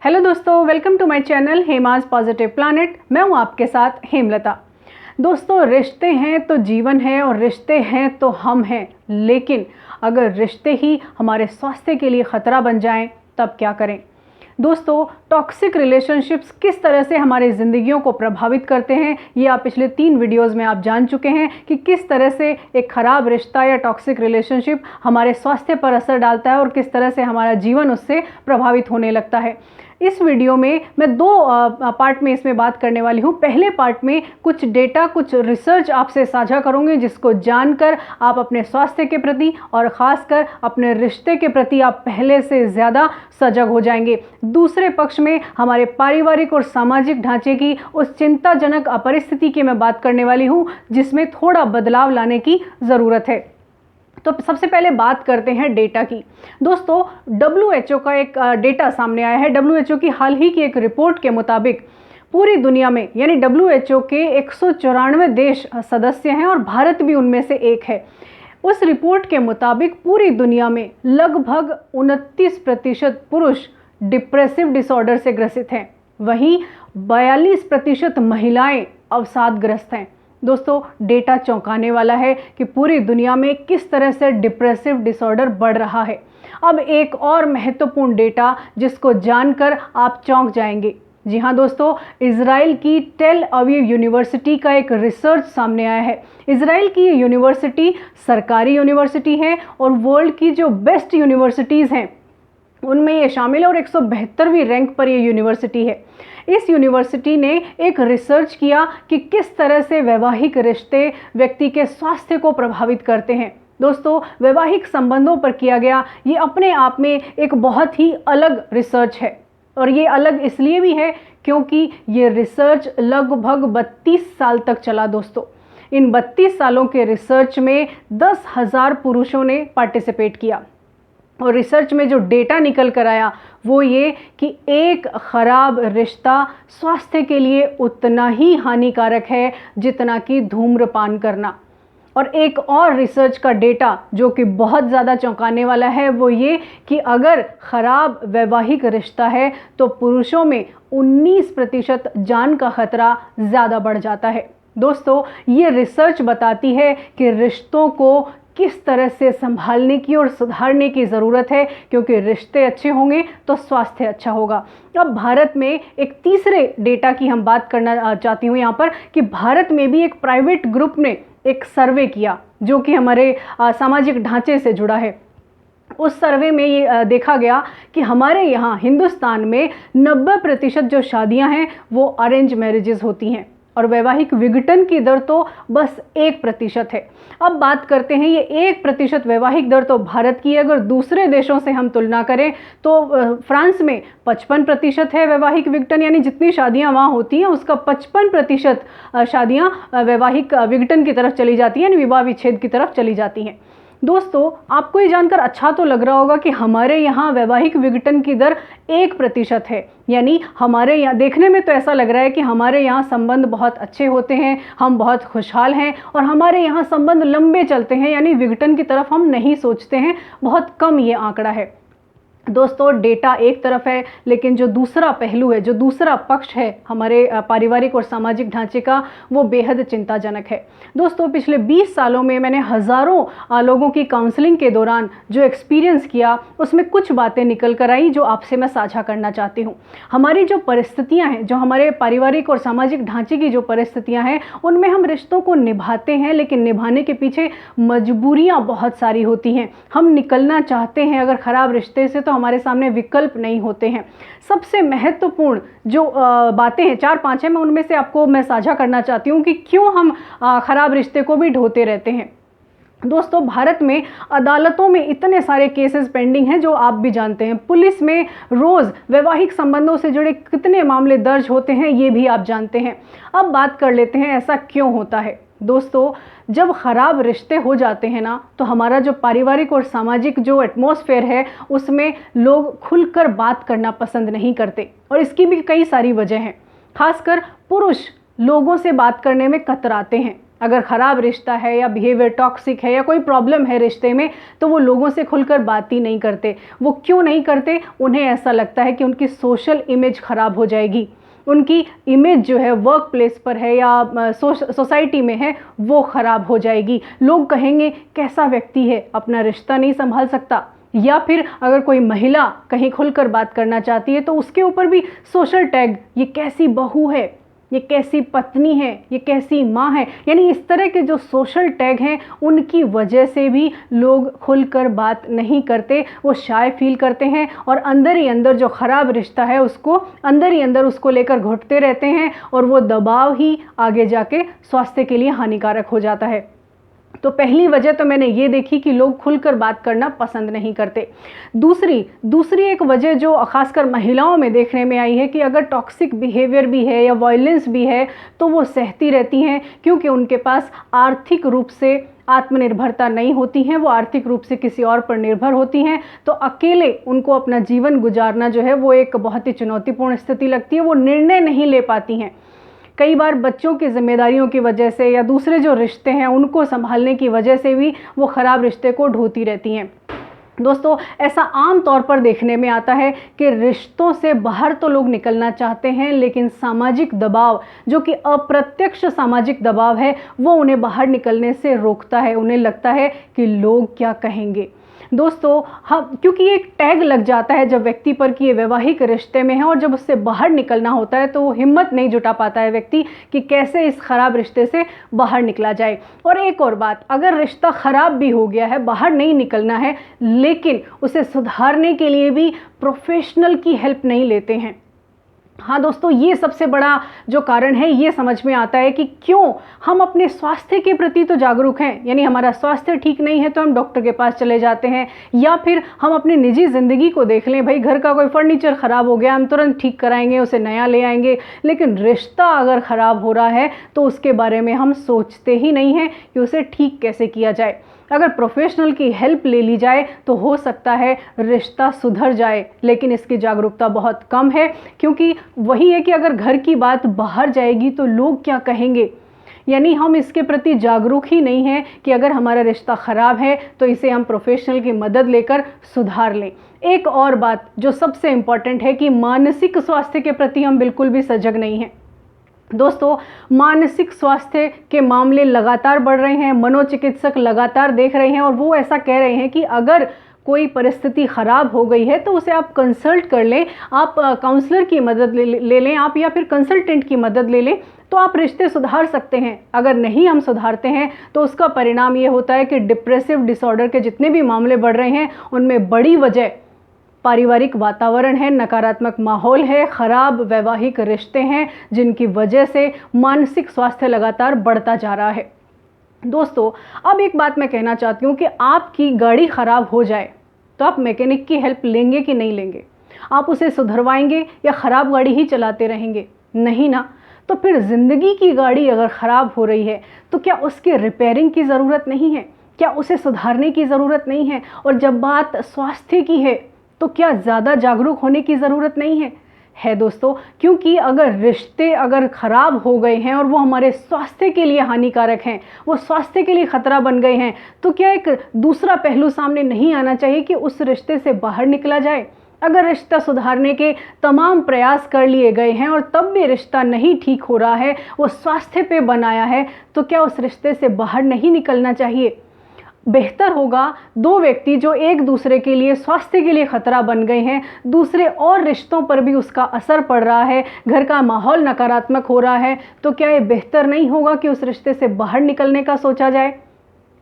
Hello दोस्तों, welcome to my channel Hema's positive planet. मैं हूं आपके साथ हेमलता। दोस्तों, रिश्ते हैं तो जीवन है और रिश्ते हैं तो हम हैं, लेकिन अगर रिश्ते ही हमारे स्वास्थ्य के लिए ख़तरा बन जाएं तब क्या करें। दोस्तों, टॉक्सिक रिलेशनशिप्स किस तरह से हमारी ज़िंदगियों को प्रभावित करते हैं, ये आप पिछले 3 वीडियोज़ में आप जान चुके हैं कि किस तरह से एक ख़राब रिश्ता या टॉक्सिक रिलेशनशिप हमारे स्वास्थ्य पर असर डालता है और किस तरह से हमारा जीवन उससे प्रभावित होने लगता है। इस वीडियो में मैं 2 पार्ट में इसमें बात करने वाली हूँ। पहले पार्ट में कुछ डेटा, कुछ रिसर्च आपसे साझा करूँगी, जिसको जानकर आप अपने स्वास्थ्य के प्रति और ख़ासकर अपने रिश्ते के प्रति आप पहले से ज़्यादा सजग हो जाएंगे। दूसरे पक्ष में हमारे पारिवारिक और सामाजिक ढांचे की उस चिंताजनक परिस्थिति की मैं बात करने वाली हूँ जिसमें थोड़ा बदलाव लाने की ज़रूरत है। तो सबसे पहले बात करते हैं डेटा की। दोस्तों, WHO का एक डेटा सामने आया है। WHO की हाल ही की एक रिपोर्ट के मुताबिक पूरी दुनिया में, यानी WHO के 194 देश सदस्य हैं और भारत भी उनमें से एक है। उस रिपोर्ट के मुताबिक पूरी दुनिया में लगभग 29% पुरुष डिप्रेसिव डिसऑर्डर से ग्रसित हैं, वहीं 42% महिलाएं अवसादग्रस्त हैं। दोस्तों, डेटा चौंकाने वाला है कि पूरी दुनिया में किस तरह से डिप्रेसिव डिसऑर्डर बढ़ रहा है। अब एक और महत्वपूर्ण डेटा जिसको जानकर आप चौंक जाएंगे। जी हाँ दोस्तों, इजराइल की टेल अवीव यूनिवर्सिटी का एक रिसर्च सामने आया है। इजराइल की ये यूनिवर्सिटी सरकारी यूनिवर्सिटी है और वर्ल्ड की जो बेस्ट यूनिवर्सिटीज़ हैं उनमें ये शामिल है और 172वीं रैंक पर ये यूनिवर्सिटी है। इस यूनिवर्सिटी ने एक रिसर्च किया कि किस तरह से वैवाहिक रिश्ते व्यक्ति के स्वास्थ्य को प्रभावित करते हैं। दोस्तों, वैवाहिक संबंधों पर किया गया ये अपने आप में एक बहुत ही अलग रिसर्च है और ये अलग इसलिए भी है क्योंकि ये रिसर्च लगभग 32 साल तक चला। दोस्तों, इन 32 सालों के रिसर्च में 10,000 पुरुषों ने पार्टिसिपेट किया और रिसर्च में जो डेटा निकल कर आया वो ये कि एक ख़राब रिश्ता स्वास्थ्य के लिए उतना ही हानिकारक है जितना कि धूम्रपान करना। और एक और रिसर्च का डेटा जो कि बहुत ज़्यादा चौंकाने वाला है वो ये कि अगर ख़राब वैवाहिक रिश्ता है तो पुरुषों में 19% जान का ख़तरा ज़्यादा बढ़ जाता है। दोस्तों, ये रिसर्च बताती है कि रिश्तों को किस तरह से संभालने की और सुधारने की ज़रूरत है, क्योंकि रिश्ते अच्छे होंगे तो स्वास्थ्य अच्छा होगा। अब भारत में एक तीसरे डेटा की हम बात करना चाहती हूँ यहाँ पर कि भारत में भी एक प्राइवेट ग्रुप ने एक सर्वे किया जो कि हमारे सामाजिक ढांचे से जुड़ा है। उस सर्वे में ये देखा गया कि हमारे यहाँ हिंदुस्तान में 90% जो शादियाँ हैं वो अरेंज मैरिजेस होती हैं और वैवाहिक विघटन की दर तो बस 1% है। अब बात करते हैं ये 1% वैवाहिक दर तो भारत की, अगर दूसरे देशों से हम तुलना करें तो फ्रांस में 55% है वैवाहिक विघटन, यानी जितनी शादियां वहाँ होती हैं उसका 55% शादियां वैवाहिक विघटन की तरफ चली जाती हैं, यानी विवाह विच्छेद की तरफ चली जाती हैं। दोस्तों, आपको ये जानकर अच्छा तो लग रहा होगा कि हमारे यहाँ वैवाहिक विघटन की दर 1% है, यानी हमारे यहाँ देखने में तो ऐसा लग रहा है कि हमारे यहाँ संबंध बहुत अच्छे होते हैं, हम बहुत खुशहाल हैं और हमारे यहाँ संबंध लंबे चलते हैं, यानी विघटन की तरफ हम नहीं सोचते हैं। बहुत कम ये आंकड़ा है। दोस्तों, डेटा एक तरफ है, लेकिन जो दूसरा पहलू है, जो दूसरा पक्ष है हमारे पारिवारिक और सामाजिक ढांचे का, वो बेहद चिंताजनक है। दोस्तों, पिछले 20 सालों में मैंने हज़ारों लोगों की काउंसलिंग के दौरान जो एक्सपीरियंस किया उसमें कुछ बातें निकल कर आई जो आपसे मैं साझा करना चाहती हूँ। हमारी जो परिस्थितियाँ हैं, जो हमारे पारिवारिक और सामाजिक ढांचे की जो परिस्थितियाँ हैं, उनमें हम रिश्तों को निभाते हैं, लेकिन निभाने के पीछे मजबूरियाँ बहुत सारी होती हैं। हम निकलना चाहते हैं अगर ख़राब रिश्ते से, तो हमारे सामने विकल्प नहीं होते हैं। सबसे महत्वपूर्ण जो बातें हैं, 4-5 हैं, मैं उनमें से आपको मैं साझा करना चाहती हूँ कि क्यों हम खराब रिश्ते को भी ढोते रहते हैं। दोस्तों, भारत में अदालतों में इतने सारे केसेस पेंडिंग हैं जो आप भी जानते हैं। पुलिस में रोज़ वैवाहिक संबंधों से जुड़े कितने मामले दर्ज होते हैं ये भी आप जानते हैं। अब बात कर लेते हैं ऐसा क्यों होता है। दोस्तों, जब ख़राब रिश्ते हो जाते हैं ना, तो हमारा जो पारिवारिक और सामाजिक जो एटमॉस्फेयर है उसमें लोग खुलकर बात करना पसंद नहीं करते और इसकी भी कई सारी वजह हैं। खासकर पुरुष लोगों से बात करने में कतराते हैं। अगर ख़राब रिश्ता है या बिहेवियर टॉक्सिक है या कोई प्रॉब्लम है रिश्ते में, तो वो लोगों से खुलकर बात ही नहीं करते। वो क्यों नहीं करते? उन्हें ऐसा लगता है कि उनकी सोशल इमेज ख़राब हो जाएगी, उनकी इमेज जो है वर्क प्लेस पर है या सोसाइटी में है वो ख़राब हो जाएगी। लोग कहेंगे कैसा व्यक्ति है, अपना रिश्ता नहीं संभाल सकता। या फिर अगर कोई महिला कहीं खुलकर बात करना चाहती है तो उसके ऊपर भी सोशल टैग, ये कैसी बहू है, ये कैसी पत्नी है, ये कैसी माँ है। यानी इस तरह के जो सोशल टैग हैं उनकी वजह से भी लोग खुलकर बात नहीं करते, वो शाय फील करते हैं और अंदर ही अंदर जो ख़राब रिश्ता है उसको अंदर ही अंदर उसको लेकर घुटते रहते हैं और वो दबाव ही आगे जाके स्वास्थ्य के लिए हानिकारक हो जाता है। तो पहली वजह तो मैंने ये देखी कि लोग खुलकर बात करना पसंद नहीं करते। दूसरी एक वजह जो ख़ासकर महिलाओं में देखने में आई है कि अगर टॉक्सिक बिहेवियर भी है या वायलेंस भी है तो वो सहती रहती हैं, क्योंकि उनके पास आर्थिक रूप से आत्मनिर्भरता नहीं होती हैं, वो आर्थिक रूप से किसी और पर निर्भर होती हैं। तो अकेले उनको अपना जीवन गुजारना जो है वो एक बहुत ही चुनौतीपूर्ण स्थिति लगती है, वो निर्णय नहीं ले पाती हैं। कई बार बच्चों की जिम्मेदारियों की वजह से या दूसरे जो रिश्ते हैं उनको संभालने की वजह से भी वो ख़राब रिश्ते को ढोती रहती हैं। दोस्तों, ऐसा आम तौर पर देखने में आता है कि रिश्तों से बाहर तो लोग निकलना चाहते हैं, लेकिन सामाजिक दबाव, जो कि अप्रत्यक्ष सामाजिक दबाव है, वो उन्हें बाहर निकलने से रोकता है। उन्हें लगता है कि लोग क्या कहेंगे। दोस्तों, हम क्योंकि एक टैग लग जाता है जब व्यक्ति पर कि ये वैवाहिक रिश्ते में है, और जब उससे बाहर निकलना होता है तो वो हिम्मत नहीं जुटा पाता है व्यक्ति कि कैसे इस ख़राब रिश्ते से बाहर निकला जाए। और एक और बात, अगर रिश्ता ख़राब भी हो गया है, बाहर नहीं निकलना है, लेकिन उसे सुधारने के लिए भी प्रोफेशनल की हेल्प नहीं लेते हैं। हाँ दोस्तों, ये सबसे बड़ा जो कारण है ये समझ में आता है कि क्यों हम अपने स्वास्थ्य के प्रति तो जागरूक हैं, यानी हमारा स्वास्थ्य ठीक नहीं है तो हम डॉक्टर के पास चले जाते हैं, या फिर हम अपनी निजी ज़िंदगी को देख लें, भाई घर का कोई फर्नीचर ख़राब हो गया हम तुरंत ठीक कराएंगे, उसे नया ले आएंगे। लेकिन रिश्ता अगर ख़राब हो रहा है तो उसके बारे में हम सोचते ही नहीं हैं कि उसे ठीक कैसे किया जाए। अगर प्रोफेशनल की हेल्प ले ली जाए तो हो सकता है रिश्ता सुधर जाए, लेकिन इसकी जागरूकता बहुत कम है, क्योंकि वही है कि अगर घर की बात बाहर जाएगी तो लोग क्या कहेंगे। यानी हम इसके प्रति जागरूक ही नहीं हैं कि अगर हमारा रिश्ता ख़राब है तो इसे हम प्रोफेशनल की मदद लेकर सुधार लें। एक और बात जो सबसे इम्पॉर्टेंट है कि मानसिक स्वास्थ्य के प्रति हम बिल्कुल भी सजग नहीं हैं। दोस्तों, मानसिक स्वास्थ्य के मामले लगातार बढ़ रहे हैं, मनोचिकित्सक लगातार देख रहे हैं और वो ऐसा कह रहे हैं कि अगर कोई परिस्थिति ख़राब हो गई है तो उसे आप कंसल्ट कर लें, आप काउंसलर की मदद ले लें आप, या फिर कंसल्टेंट की मदद ले लें, तो आप रिश्ते सुधार सकते हैं। अगर नहीं हम सुधारते हैं तो उसका परिणाम ये होता है कि डिप्रेसिव डिसऑर्डर के जितने भी मामले बढ़ रहे हैं उनमें बड़ी वजह पारिवारिक वातावरण है, नकारात्मक माहौल है, ख़राब वैवाहिक रिश्ते हैं, जिनकी वजह से मानसिक स्वास्थ्य लगातार बढ़ता जा रहा है। दोस्तों, अब एक बात मैं कहना चाहती हूँ कि आपकी गाड़ी ख़राब हो जाए तो आप मैकेनिक की हेल्प लेंगे कि नहीं लेंगे? आप उसे सुधरवाएंगे या ख़राब गाड़ी ही चलाते रहेंगे? नहीं ना। तो फिर ज़िंदगी की गाड़ी अगर ख़राब हो रही है तो क्या उसके रिपेयरिंग की ज़रूरत नहीं है? क्या उसे सुधारने की ज़रूरत नहीं है? और जब बात स्वास्थ्य की है तो क्या ज़्यादा जागरूक होने की ज़रूरत नहीं है? है दोस्तों, क्योंकि अगर रिश्ते अगर ख़राब हो गए हैं और वो हमारे स्वास्थ्य के लिए हानिकारक हैं, वो स्वास्थ्य के लिए ख़तरा बन गए हैं, तो क्या एक दूसरा पहलू सामने नहीं आना चाहिए कि उस रिश्ते से बाहर निकला जाए? अगर रिश्ता सुधारने के तमाम प्रयास कर लिए गए हैं और तब भी रिश्ता नहीं ठीक हो रहा है, वो स्वास्थ्य पे बनाया है, तो क्या उस रिश्ते से बाहर नहीं निकलना चाहिए? बेहतर होगा दो व्यक्ति जो एक दूसरे के लिए स्वास्थ्य के लिए खतरा बन गए हैं, दूसरे और रिश्तों पर भी उसका असर पड़ रहा है, घर का माहौल नकारात्मक हो रहा है, तो क्या ये बेहतर नहीं होगा कि उस रिश्ते से बाहर निकलने का सोचा जाए?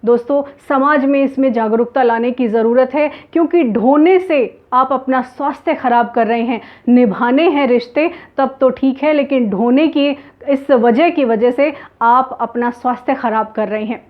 दोस्तों, समाज में इसमें जागरूकता लाने की ज़रूरत है, क्योंकि ढोने से आप अपना स्वास्थ्य खराब कर रहे हैं। निभाने हैं रिश्ते तब तो ठीक है, लेकिन ढोने की इस वजह की वजह से आप अपना स्वास्थ्य खराब कर रहे हैं।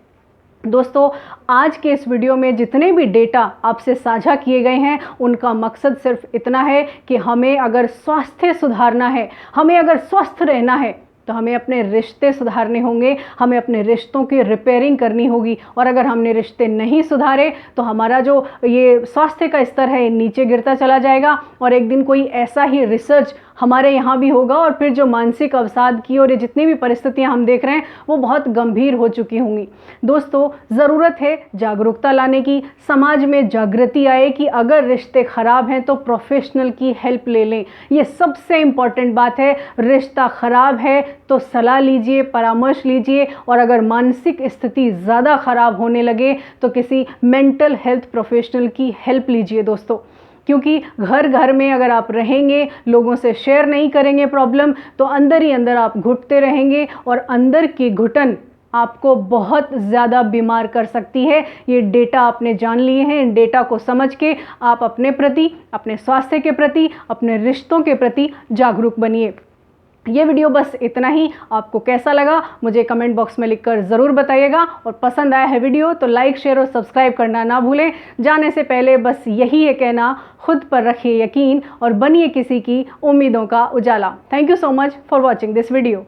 दोस्तों, आज के इस वीडियो में जितने भी डेटा आपसे साझा किए गए हैं उनका मकसद सिर्फ इतना है कि हमें अगर स्वास्थ्य सुधारना है, हमें अगर स्वस्थ रहना है, तो हमें अपने रिश्ते सुधारने होंगे, हमें अपने रिश्तों की रिपेयरिंग करनी होगी। और अगर हमने रिश्ते नहीं सुधारे तो हमारा जो ये स्वास्थ्य का स्तर है नीचे गिरता चला जाएगा, और एक दिन कोई ऐसा ही रिसर्च हमारे यहाँ भी होगा और फिर जो मानसिक अवसाद की और ये जितनी भी परिस्थितियाँ हम देख रहे हैं वो बहुत गंभीर हो चुकी होंगी। दोस्तों, ज़रूरत है जागरूकता लाने की, समाज में जागृति आए कि अगर रिश्ते ख़राब हैं तो प्रोफेशनल की हेल्प ले लें। ये सबसे इम्पॉर्टेंट बात है। रिश्ता ख़राब है तो सलाह लीजिए, परामर्श लीजिए, और अगर मानसिक स्थिति ज़्यादा ख़राब होने लगे तो किसी मेंटल हेल्थ प्रोफेशनल की हेल्प लीजिए दोस्तों। क्योंकि घर घर में अगर आप रहेंगे, लोगों से शेयर नहीं करेंगे प्रॉब्लम, तो अंदर ही अंदर आप घुटते रहेंगे और अंदर की घुटन आपको बहुत ज़्यादा बीमार कर सकती है। ये डेटा आपने जान लिए हैं। इन डेटा को समझ के आप अपने प्रति, अपने स्वास्थ्य के प्रति, अपने रिश्तों के प्रति जागरूक बनिए। ये वीडियो बस इतना ही। आपको कैसा लगा मुझे कमेंट बॉक्स में लिखकर ज़रूर बताइएगा, और पसंद आया है वीडियो तो लाइक, शेयर और सब्सक्राइब करना ना भूलें। जाने से पहले बस यही है कहना, खुद पर रखिए यकीन और बनिए किसी की उम्मीदों का उजाला। Thank you so much for watching this video.